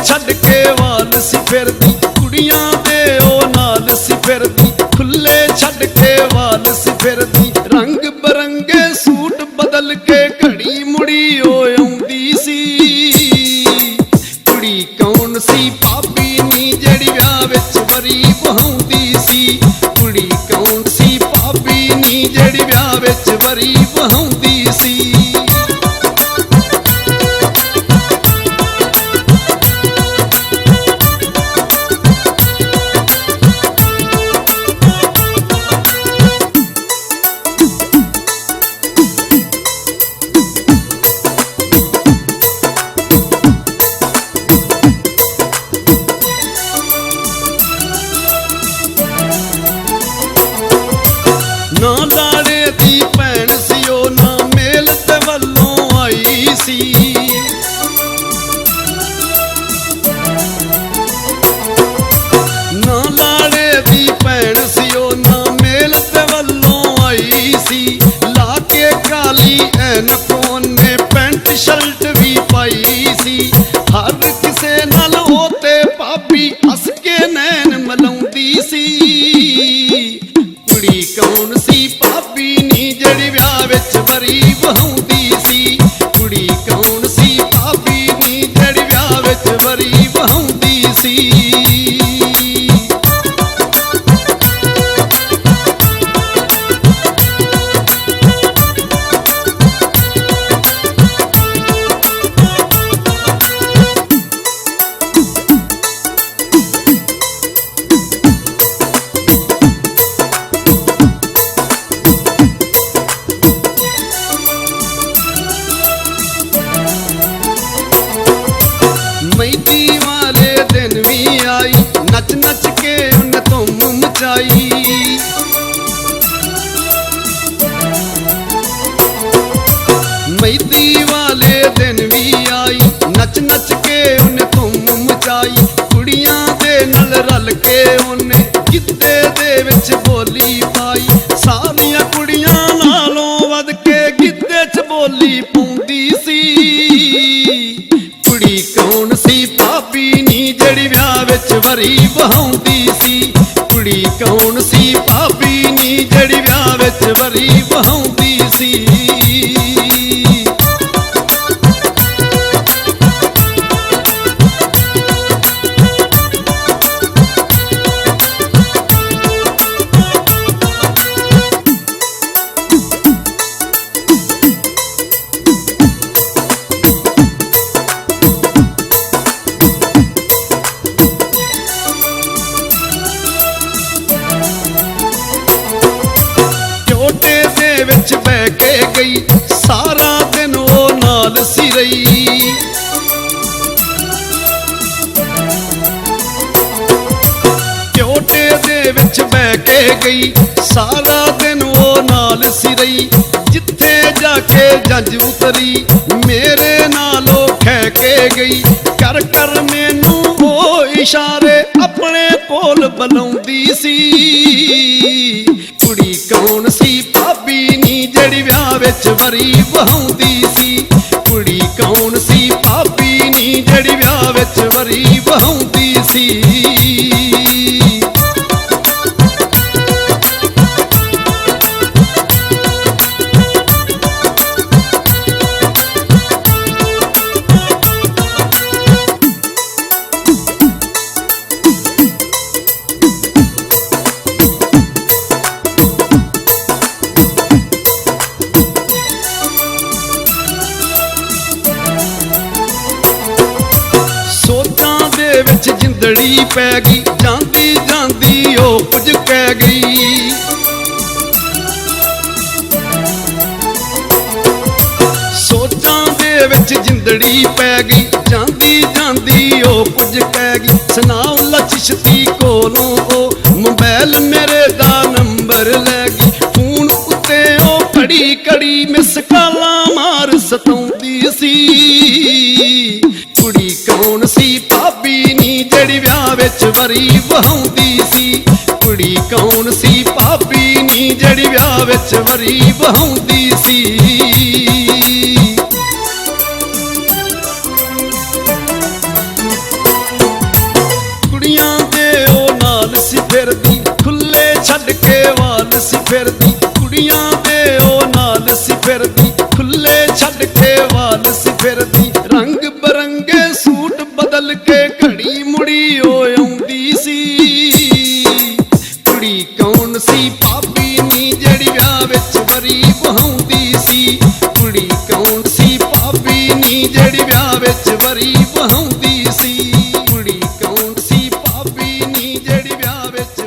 छड़ के वाल सी फिरदी, कुड़ियां दे ओ नाल सी फिरदी, खुले छड़ के वाल सी फिरदी। रंग बरंगे सूट बदल के घड़ी मुड़ी ओ आउंदी सी। कुड़ी कौन सी भाभी नी जेड़ी विआह विच वरी बहाउंदी सी। कुड़ी कौन सी भाभी नी जेड़ी विआह विच वरी बहाउंदी सी। ना लाड़े दी भैन सी ओ ना मेल ते वल्लों आई सी। ना लाड़े दी भैन सी ओ ना मेल ते वल्लों आई सी। ला के काली ऐनक ओने पैंट शर्ट भी पाई सी। हर किसे नाल ओ ते भाभी हस के नैन मलाउंदी सी। कुड़ी कौन सी भाभी नी जेड़ी विआह विच वरी बहाउंदी सी। कुड़ी कौन सी भाभी नी जेड़ी विआह विच वरी बहाउंदी सी। मेहंदी वाले दिन भी आई, नच नच के उन्हें धुम मचाई। मेहंदी वाले दिन भी आई, नच नच के उन्हें धुम मचाई। कुड़ियां दे नल रल के उन्हें गिद्दे दे विच बोली पाई। सारियां कुड़ियां नालों वध के गिद्दे च बोली पाउंदी सी। कुड़ी कौन सी भाभी नी जेड़ी विआह विच वरी बहाउंदी सी। कुड़ी कौन सी भाभी नी जेड़ी विआह विच वरी बहाउंदी सी। ਝੋਟੇ ਦੇ ਵਿੱਚ ਬਹਿ ਕੇ ਗਈ, ਸਾਰਾ ਦਿਨ ਉਹ ਨਾਲ ਸੀ ਰਹੀ। ਝੋਟੇ ਦੇ ਵਿੱਚ ਬਹਿ ਕੇ ਗਈ, ਸਾਰਾ ਦਿਨ ਉਹ ਨਾਲ ਸੀ ਰਹੀ। ਜਿੱਥੇ ਜਾ ਕੇ ਜੰਜ ਉਤਰੀ, ਮੇਰੇ ਨਾਲੋਂ ਖਹਿ ਕੇ ਗਈ। ਕਰ ਕਰ ਮੈਨੂੰ ਉਹ ਇਸ਼ਾਰੇ ਆਪਣੇ ਕੋਲ ਬੁਲਾਉਂਦੀ ਸੀ। ਕੁੜੀ ਕੌਣ ਸੀ ਭਾਬੀ ਨੀ ਜਿਹੜੀ ਵਿਆਹ ਵਿੱਚ ਵਰੀ ਬਹਾਉਂਦੀ ਸੀ। ਕੁੜੀ ਕੌਣ ਸੀ ਭਾਬੀ ਨੀ ਜਿਹੜੀ ਵਿਆਹ ਵਿੱਚ ਵਰੀ ਬਹਾਉਂਦੀ ਸੀ। ਵਿੱਚ ਜਿੰਦੜੀ ਪੈ ਗਈ, ਜਾਂਦੀ ਜਾਂਦੀ ਉਹ ਕੁਝ ਕਹਿ ਗਈ। ਸੋਚਾਂ ਦੇ ਵਿੱਚ ਜਿੰਦੜੀ ਪੈ ਗਈ, ਜਾਂਦੀ ਜਾਂਦੀ ਉਹ ਕੁਝ ਕਹਿ ਗਈ। ਸੁਨਾਉ ਚਿਸ਼ਤੀ ਕੋਲੋਂ ਉਹ ਮੋਬਾਈਲ ਮੇਰੇ ਦਾ ਨੰਬਰ ਲੈ ਗਈ। ਫੋਨ ਉੱਤੇ ਉਹ ਘੜੀ ਘੜੀ ਮਿਸ ਕਾਲਾਂ ਮਾਰ ਸਤਾਉਂਦੀ ਸੀ। ਕੁੜੀ ਕੌਣ ਸੀ ਭਾਬੀ ਨੀ ਜਿਹੜੀ ਵਿਆਹ ਵਿੱਚ ਵਰੀ ਬਹਾਉਂਦੀ ਸੀ। ਕੁੜੀ ਕੌਣ ਸੀ ਭਾਬੀ ਨੀ ਜਿਹੜੀ ਵਿਆਹ ਵਿੱਚ ਵਰੀ ਬਹਾਉਂਦੀ ਸੀ। ਬਦਲ ਕੇ ਘੜੀ ਮੁੜੀ ਉਹ ਆਉਂਦੀ ਸੀ। ਕੁੜੀ ਕੌਣ ਸੀ ਭਾਬੀ ਨੀ ਜਿਹੜੀ ਵਿਆਹ ਵਿੱਚ ਵਰੀ ਵਹਾਉਂਦੀ ਸੀ। ਕੁੜੀ ਕੌਣ ਸੀ ਭਾਬੀ ਨੀ ਜਿਹੜੀ ਵਿਆਹ ਵਿੱਚ ਵਰੀ ਵਹਾਉਂਦੀ ਸੀ। ਕੁੜੀ ਕੌਣ ਸੀ ਭਾਬੀ ਨੀ ਜਿਹੜੀ ਵਿਆਹ ਵਿੱਚ